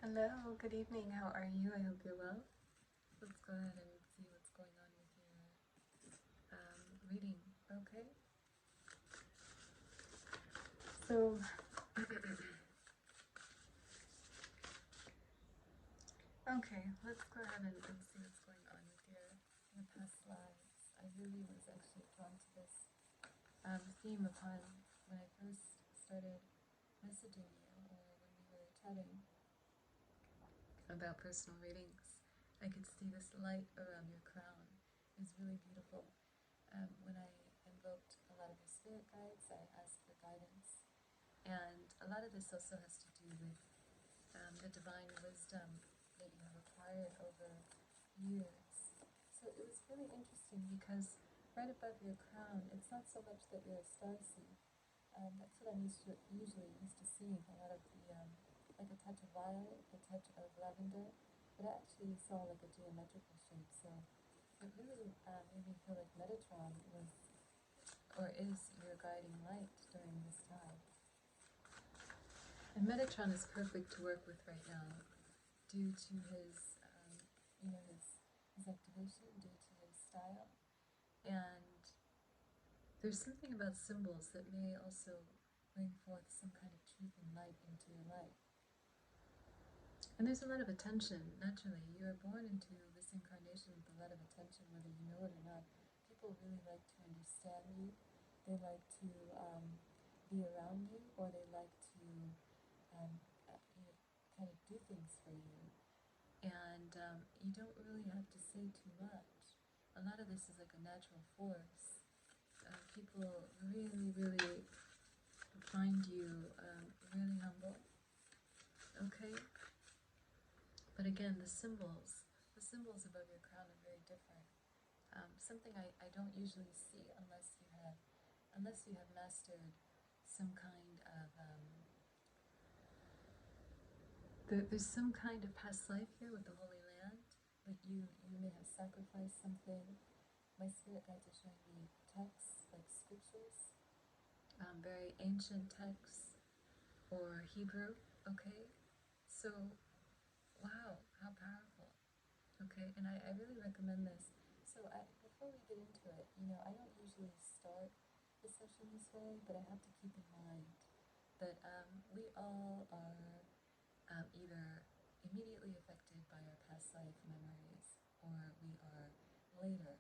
Hello, good evening. How are you? I hope you're well. Let's go ahead and see what's going on with your reading. Okay. So, okay, let's go ahead and see what's going on with your past lives. I really was actually drawn to this theme upon when I first started messaging you, or when we were chatting about personal readings. I could see this light around your crown is really beautiful. When I invoked a lot of your spirit guides, I asked for guidance. And a lot of this also has to do with the divine wisdom that you have acquired over years. So it was really interesting because right above your crown, it's not so much that you're a starseed. That's what I'm usually used to seeing, a lot of the, like a touch of violet, a touch of lavender, but I actually saw like a geometrical shape. So it really made me feel like Metatron was, or is, your guiding light during this time. And Metatron is perfect to work with right now due to his, his activation, due to his style. And there's something about symbols that may also bring forth some kind of truth and light into your life. And there's a lot of attention, naturally. You are born into this incarnation with a lot of attention, whether you know it or not. People really like to understand you. They like to be around you, or they like to kind of do things for you. And you don't really have to say too much. A lot of this is like a natural force. People really, really find you really humble. Okay? But again, the symbols above your crown are very different. Something I don't usually see unless you have mastered some kind of there's some kind of past life here with the Holy Land. Like you may have sacrificed something. My spirit guides are showing me texts, like scriptures, very ancient texts, or Hebrew. Okay, so wow, how powerful. Okay, and I really recommend this. So before we get into it, I don't usually start the session this way, but I have to keep in mind that we all are either immediately affected by our past life memories, or we are later,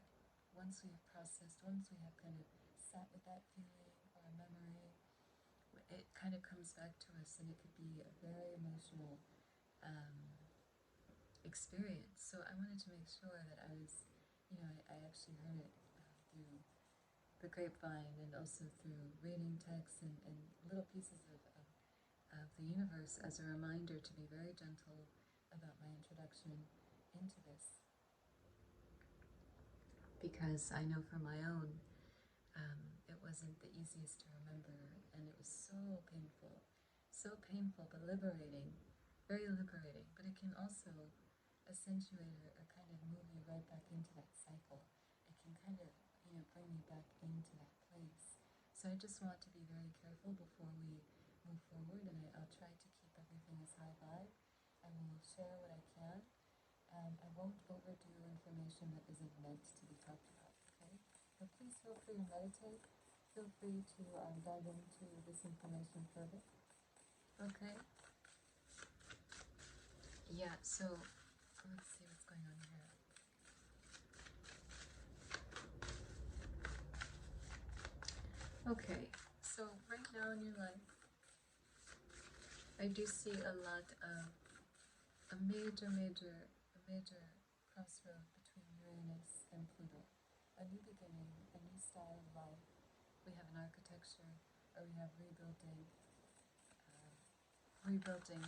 once we have processed, once we have kind of sat with that feeling or a memory, it kind of comes back to us, and it could be a very emotional experience. So I wanted to make sure that I was, I actually heard it through the grapevine, and also through reading texts and little pieces of the universe, as a reminder to be very gentle about my introduction into this. Because I know for my own, it wasn't the easiest to remember, and it was so painful, but liberating, very liberating. But it can also accentuate or kind of move you right back into that cycle. It can kind of, bring you back into that place. So I just want to be very careful before we move forward, and I'll try to keep everything as high vibe. I will share what I can. I won't overdo information that isn't meant to be talked about, okay? But please feel free to meditate. Feel free to dive into this information further. Okay? Yeah, so let's see what's going on here. Okay, so right now in your life, I do see a lot of a major crossroad between Uranus and Pluto. A new beginning, a new style of life. We have an architecture, or we have rebuilding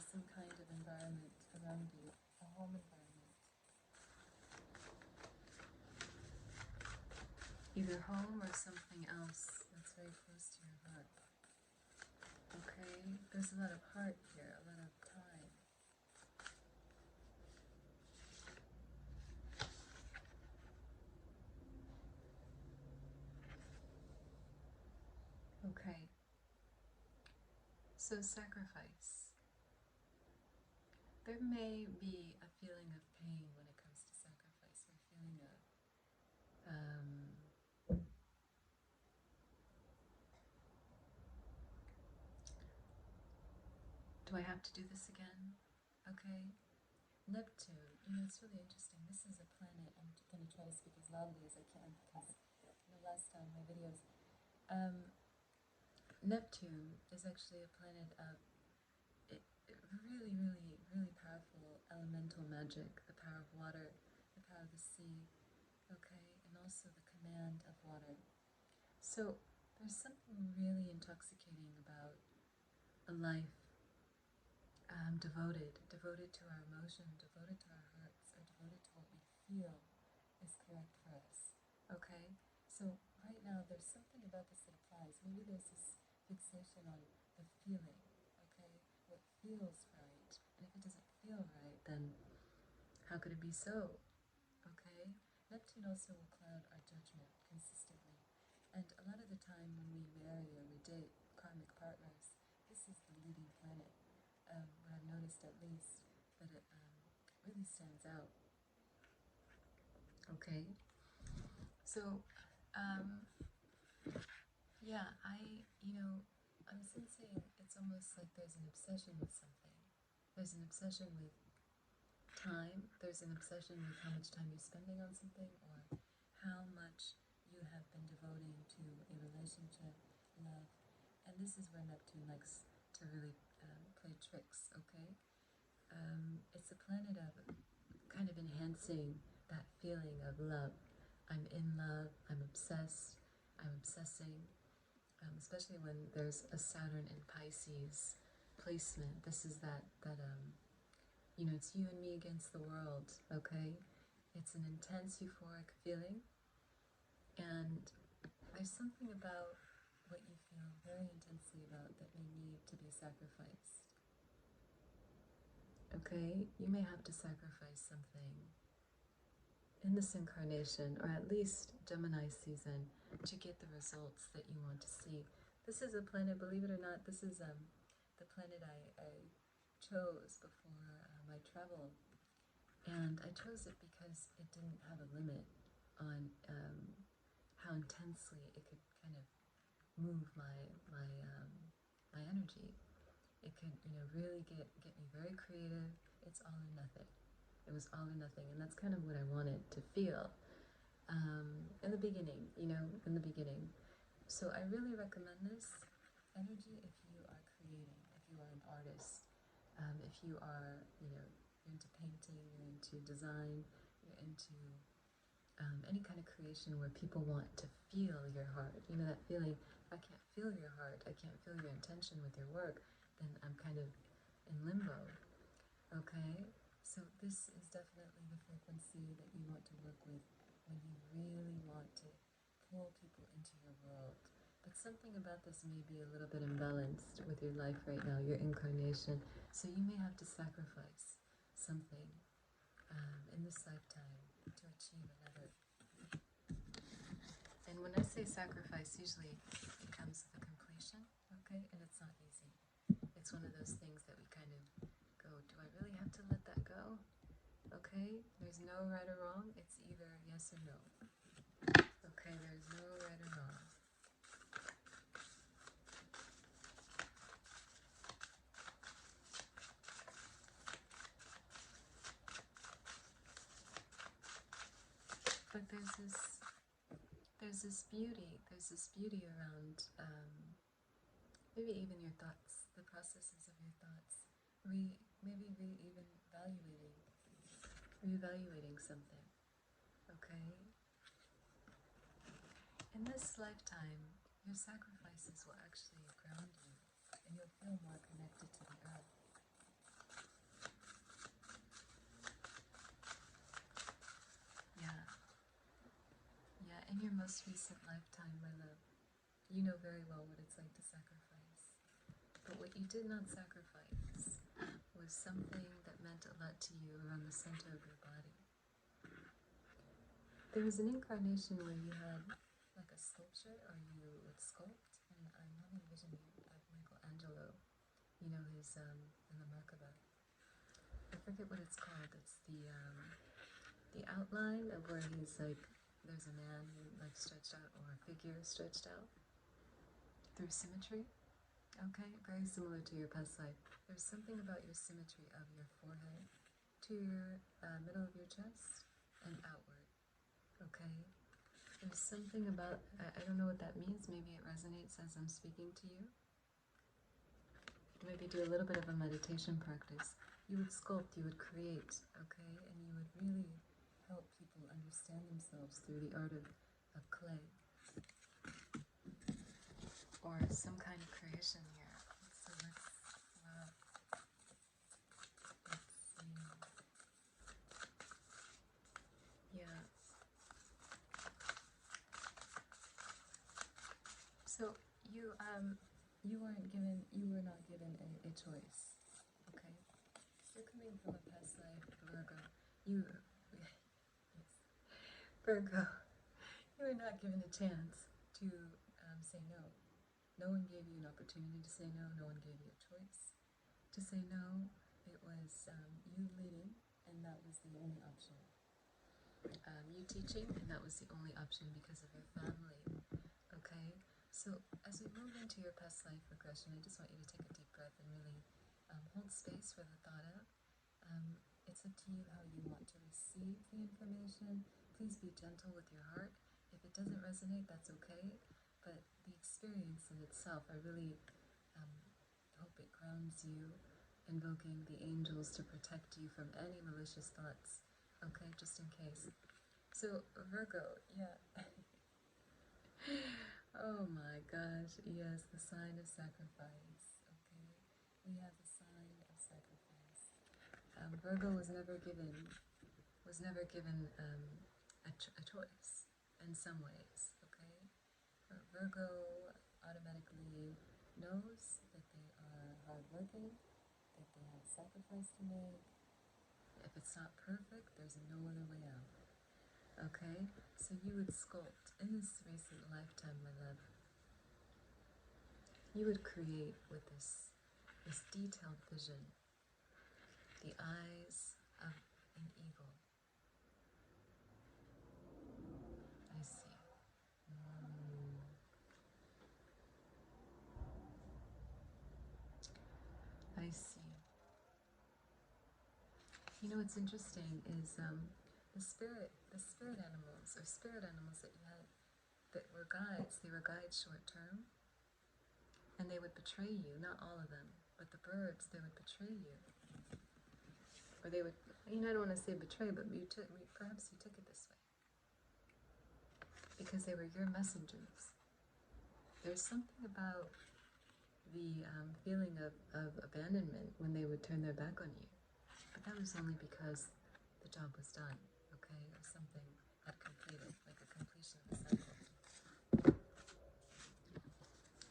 some kind of environment around you, a home environment. Either home or something else that's very close to your heart. Okay, there's a lot of heart here, a lot of time. Okay, so sacrifice. there may be a feeling of pain when it comes to sacrifice, or a feeling of do I have to do this again? Okay. Neptune, it's really interesting. This is a planet, I'm going to try to speak as loudly as I can because last time my videos. Neptune is actually a planet of really, really, really powerful elemental magic, the power of water, the power of the sea, okay, and also the command of water. So there's something really intoxicating about a life devoted to our emotion, devoted to our hearts, or devoted to what we feel is correct for us. Okay? So right now there's something about this that applies. Maybe there's this fixation on the feeling, okay? What feels right. And if it doesn't feel right, then how could it be so? Okay? Neptune also will cloud our judgment consistently. And a lot of the time when we marry or we date karmic partners, this is the leading planet. What I've noticed at least, that it really stands out. Okay? So, yeah, I'm sensing it's almost like there's an obsession with something. There's an obsession with time, there's an obsession with how much time you're spending on something, or how much you have been devoting to a relationship, love, and this is where Neptune likes to really play tricks, okay? It's a planet of kind of enhancing that feeling of love. I'm in love, I'm obsessed, I'm obsessing, especially when there's a Saturn in Pisces placement. This is that it's you and me against the world, okay? It's an intense euphoric feeling, and there's something about what you feel very intensely about that may need to be sacrificed. Okay? You may have to sacrifice something in this incarnation, or at least Gemini season, to get the results that you want to see. This is a planet, believe it or not, this is the planet I chose before my travel. And I chose it because it didn't have a limit on how intensely it could kind of move my energy. It could, really get me very creative. It's all or nothing. It was all or nothing, and that's kind of what I wanted to feel in the beginning. In the beginning. So I really recommend this energy if you are creating, if you are an artist, if you are, you're into painting, you're into design, you're into any kind of creation where people want to feel your heart. That feeling, if I can't feel your heart, I can't feel your intention with your work, then I'm kind of in limbo. Okay? So this is definitely the frequency that you want to work with when you really want to pull people into your world. But something about this may be a little bit imbalanced with your life right now, your incarnation. So you may have to sacrifice something in this lifetime to achieve another. And when I say sacrifice, usually it comes with a completion, okay? And it's not easy. It's one of those things that we kind of go, do I really have to let that go? Okay? There's no right or wrong. It's either yes or no. Okay? There's no right or wrong. But there's this beauty around maybe even your thoughts, the processes of your thoughts, maybe even reevaluating something, okay? In this lifetime, your sacrifices will actually ground you, and you'll feel more connected to the earth. Yeah, in your most recent lifetime, my love, you know very well what it's like to sacrifice. But what you did not sacrifice was something that meant a lot to you around the center of your body. There was an incarnation where you had like a sculpture, or you would sculpt, and I'm having a vision of Michelangelo, his in the Merkaba. The forget what it's called. It's the outline of where he's like, there's a man like stretched out or a figure stretched out through symmetry. Okay, very similar to your past life. There's something about your symmetry of your forehead to your middle of your chest and outward. Okay, there's something about, I don't know what that means. Maybe it resonates as I'm speaking to you. Maybe do a little bit of a meditation practice. You would sculpt, you would create, okay, and you would really help people understand themselves through the art of clay or some kind of creation here. So let's see. Yeah. So you were not given a choice. Okay? You're coming from a past life, Virgo. Yes. Virgo, you were not given a chance to say no. No one gave you an opportunity to say no. No one gave you a choice to say no. It was you leading, and that was the only option. You teaching, and that was the only option because of your family. Okay? So as we move into your past life regression, I just want you to take a deep breath and really hold space for the thought of. It's up to you how you want to receive the information. Please be gentle with your heart. If it doesn't resonate, that's okay. But the experience in itself, I really hope it grounds you, invoking the angels to protect you from any malicious thoughts. Okay, just in case. So, Virgo, yeah. Oh my gosh, yes, the sign of sacrifice. Okay, we have the sign of sacrifice. Virgo was never given a choice in some ways. Okay, Virgo automatically knows that they are hardworking, that they have sacrifice to make. If it's not perfect, there's no other way out. Okay, so you would sculpt in this recent lifetime, my love. You would create with this detailed vision, the eyes of an eagle. I see. I see. You know what's interesting is the spirit animals or spirit animals that you had that were guides. They were guides short term, and they would betray you. Not all of them, but the birds, they would betray you, or they would. You know, I don't want to say betray, but perhaps you took it this way because they were your messengers. There's something about the feeling of abandonment when they would turn their back on you. But that was only because the job was done, okay? Or something had completed, like a completion of the cycle.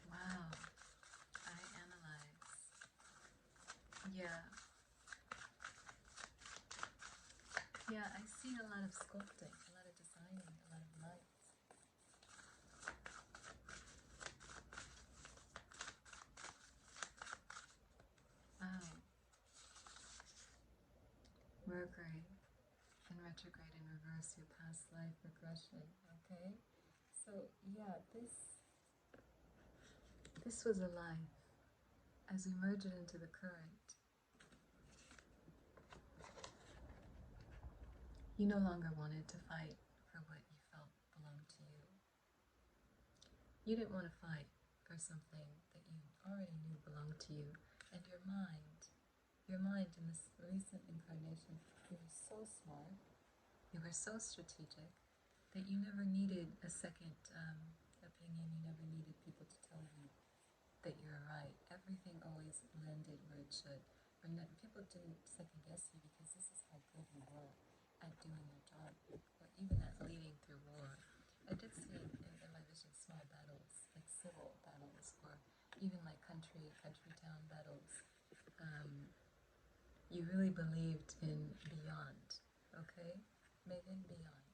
Wow. I analyze. Yeah. Yeah, I see a lot of sculpting, a lot of designing, a lot of lights. Wow. Mercury in retrograde in reverse, your past life regression, okay? So yeah, this was a life. As we merge it into the current, you no longer wanted to fight for what you felt belonged to you. You didn't want to fight for something that you already knew belonged to you. And your mind in this recent incarnation, you were so smart, you were so strategic, that you never needed a second opinion, you never needed people to tell you that you're right. Everything always landed where it should. People didn't second guess you because this is how good you were at doing your job, or even at leading through war. I did see in my vision small battles, like civil battles, or even like country town battles. You really believed in beyond, okay? Megan, beyond.